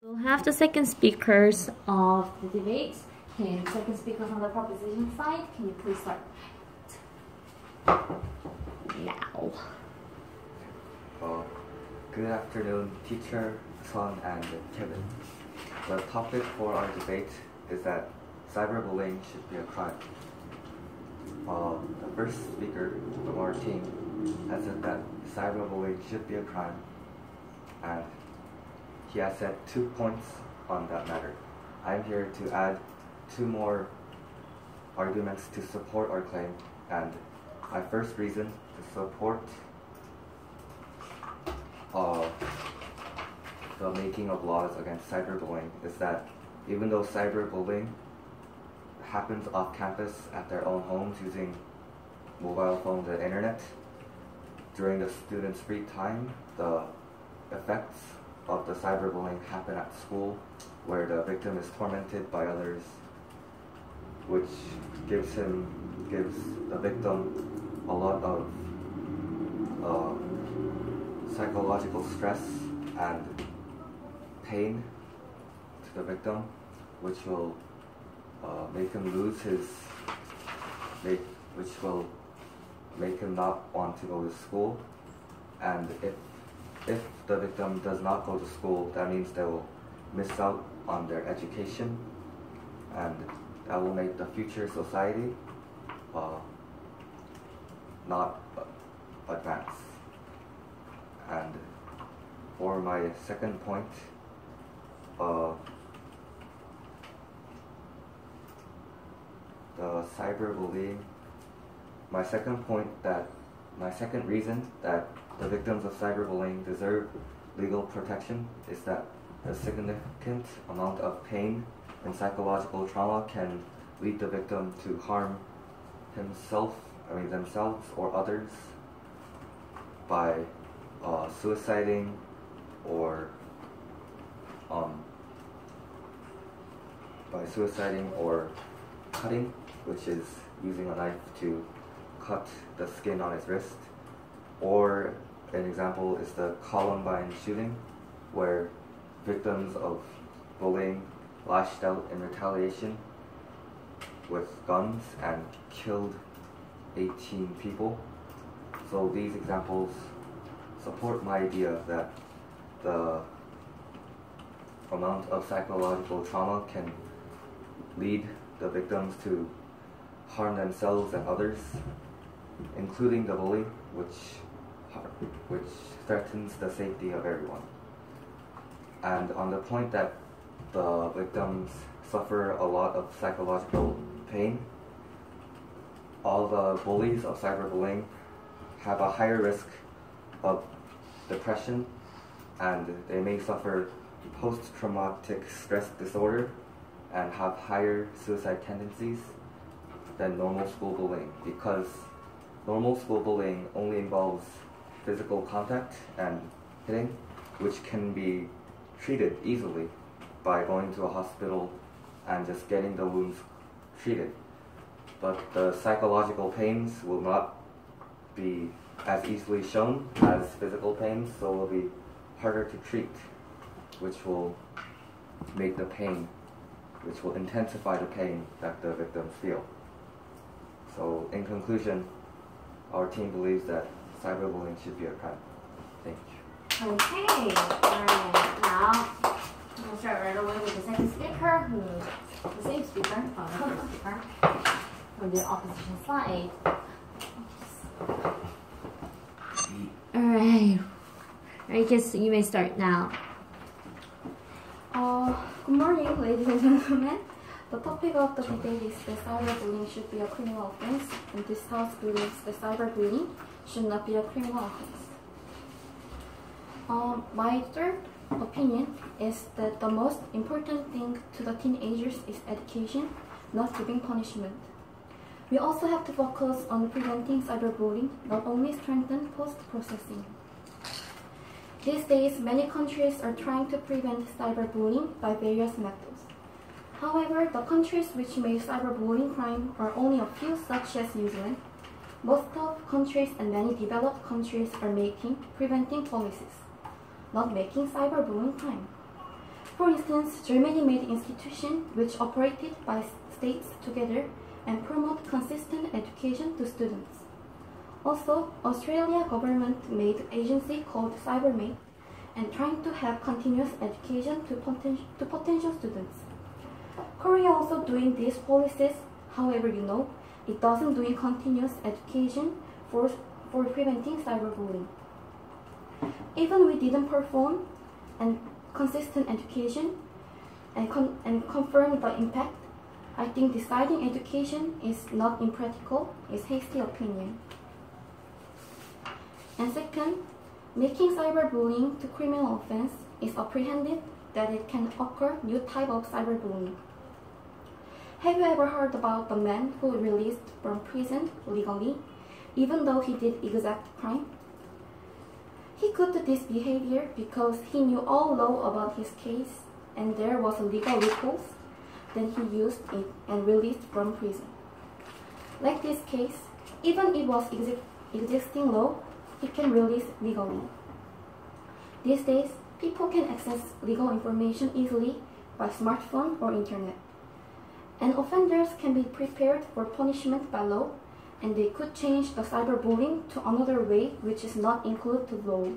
We'll have the second speakers of the debate. Okay, the second speaker on the proposition side, can you please start now? Good afternoon, teacher, Son, and Kevin. The topic for our debate is that cyberbullying should be a crime. The first speaker from our team has said that cyberbullying should be a crime, and he has said 2 points on that matter. I'm here to add 2 more arguments to support our claim, and my first reason to support the making of laws against cyberbullying is that even though cyberbullying happens off campus at their own homes using mobile phones and internet, during the students' free time, the effects of the cyberbullying happen at school, where the victim is tormented by others, which gives the victim a lot of psychological stress and pain to the victim, which will make him which will make him not want to go to school. And if the victim does not go to school, that means they will miss out on their education, and that will make the future society not advance. And for my second point, the cyberbullying, my second reason that the victims of cyberbullying deserve legal protection is that a significant amount of pain and psychological trauma can lead the victim to harm themselves or others by suiciding or cutting, which is using a knife to cut the skin on his wrist. Or an example is the Columbine shooting, where victims of bullying lashed out in retaliation with guns and killed 18 people. So these examples support my idea that the amount of psychological trauma can lead the victims to harm themselves and others, including the bully, which threatens the safety of everyone. And on the point that the victims suffer a lot of psychological pain, all the bullies of cyberbullying have a higher risk of depression, and they may suffer post-traumatic stress disorder and have higher suicide tendencies than normal school bullying, because normal school bullying only involves physical contact and hitting, which can be treated easily by going to a hospital and just getting the wounds treated. But the psychological pains will not be as easily shown as physical pains, so will be harder to treat, which will intensify the pain that the victims feel. So in conclusion, our team believes that cyberbullying should be a crime. Thank you. Okay, alright, now we'll start right away with the second speaker, who's the same speaker, the first speaker, from the opposition side. Alright, I guess you may start now. Good morning, ladies and gentlemen. The topic of the debate is that cyberbullying should be a criminal offense, and this House believes that cyberbullying should not be a criminal offense. My third opinion is that the most important thing to the teenagers is education, not giving punishment. We also have to focus on preventing cyberbullying, not only strengthen post-processing. These days, many countries are trying to prevent cyberbullying by various methods. However, the countries which make cyberbullying crime are only a few, such as New Zealand. Most of countries and many developed countries are making preventing policies, not making cyberbullying crime. For instance, Germany made institutions which operated by states together and promote consistent education to students. Also, Australia government made agency called Cybermate and trying to have continuous education to potential students. Korea also doing these policies, however, it doesn't doing continuous education for preventing cyberbullying. Even we didn't perform and consistent education and confirm the impact, I think deciding education is not impractical, is hasty opinion. And second, making cyberbullying to criminal offense is apprehended that it can occur new type of cyberbullying. Have you ever heard about the man who released from prison legally, even though he did exact crime? He could do this behavior because he knew all law about his case and there was a legal loophole, then he used it and released from prison. Like this case, even it was existing law, he can release legally. These days, people can access legal information easily by smartphone or internet. And offenders can be prepared for punishment by law, and they could change the cyberbullying to another way which is not included to law.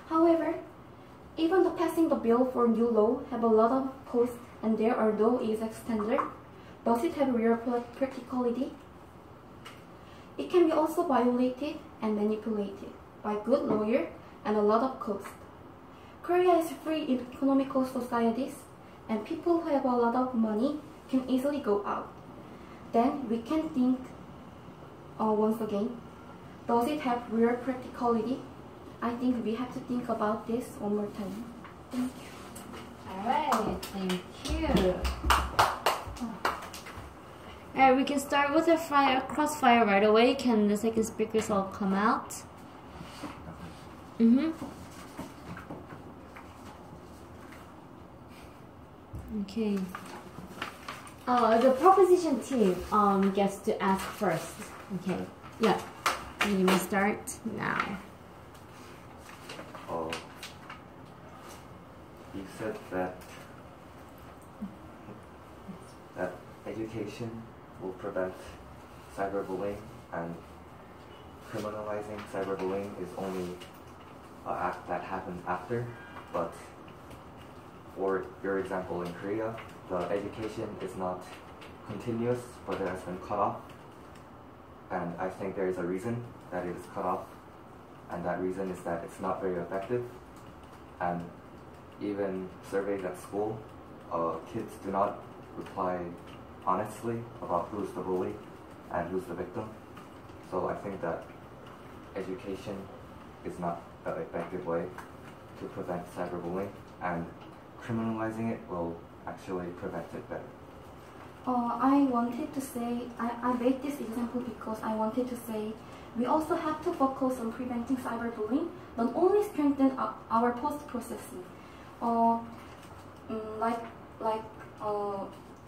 However, even the passing the bill for new law have a lot of costs and there are no exact standard, does it have real practicality? It can be also violated and manipulated by good lawyer and a lot of cost. Korea is free economical societies and people who have a lot of money can easily go out. Then we can think once again, does it have real practicality? I think we have to think about this one more time. Thank you. Alright, thank you. Alright, we can start with the crossfire right away. Can the second speakers all come out? Okay. The proposition team gets to ask first. Okay. Yeah. You may start now. You said that education will prevent cyberbullying, and criminalizing cyberbullying is only an act that happens after. But for your example in Korea, the education is not continuous, but it has been cut off. And I think there is a reason that it is cut off, and that reason is that it's not very effective. And even surveys at school, kids do not reply honestly about who's the bully and who's the victim. So I think that education is not an effective way to prevent cyberbullying, and criminalizing it will actually prevent it better. I wanted to say, I made this example because I wanted to say we also have to focus on preventing cyberbullying, not only strengthen our post-processing.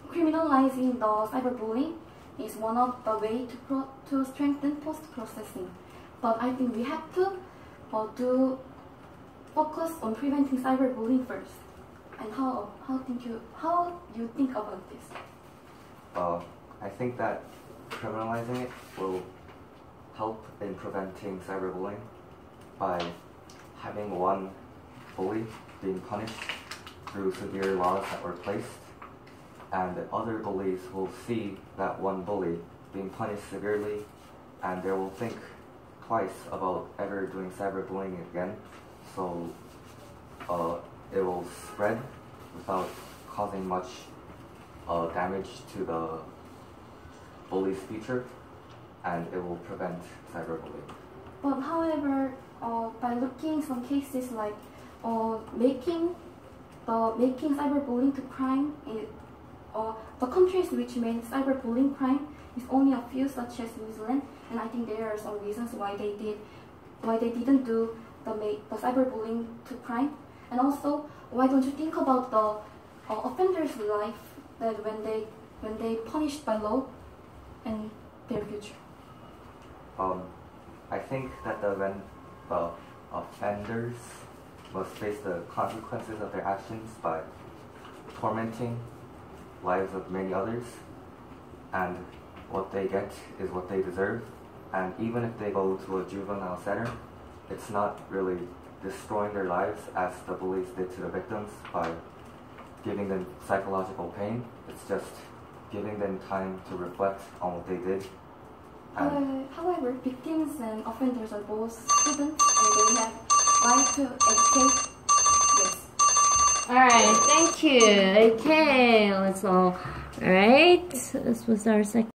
Criminalizing the cyberbullying is one of the ways to strengthen post-processing. But I think we have to focus on preventing cyberbullying first. And how you think about this? I think that criminalizing it will help in preventing cyberbullying by having one bully being punished through severe laws that were placed, and the other bullies will see that one bully being punished severely, and they will think twice about ever doing cyberbullying again. So it will spread without causing much damage to the bully's future, and it will prevent cyberbullying. But however, by looking some cases like making cyberbullying to crime, the countries which made cyberbullying crime is only a few, such as New Zealand, and I think there are some reasons why they didn't do the cyberbullying to crime. And also, why don't you think about the offender's life, that when they punished by law and their future? I think that when the offenders must face the consequences of their actions by tormenting lives of many others, and what they get is what they deserve. And even if they go to a juvenile center, it's not really destroying their lives as the bullies did to the victims by giving them psychological pain. It's just giving them time to reflect on what they did. However, victims and offenders are both students and they have right to educate. Yes. Alright, thank you. Okay, let's all. Alright, this was our second.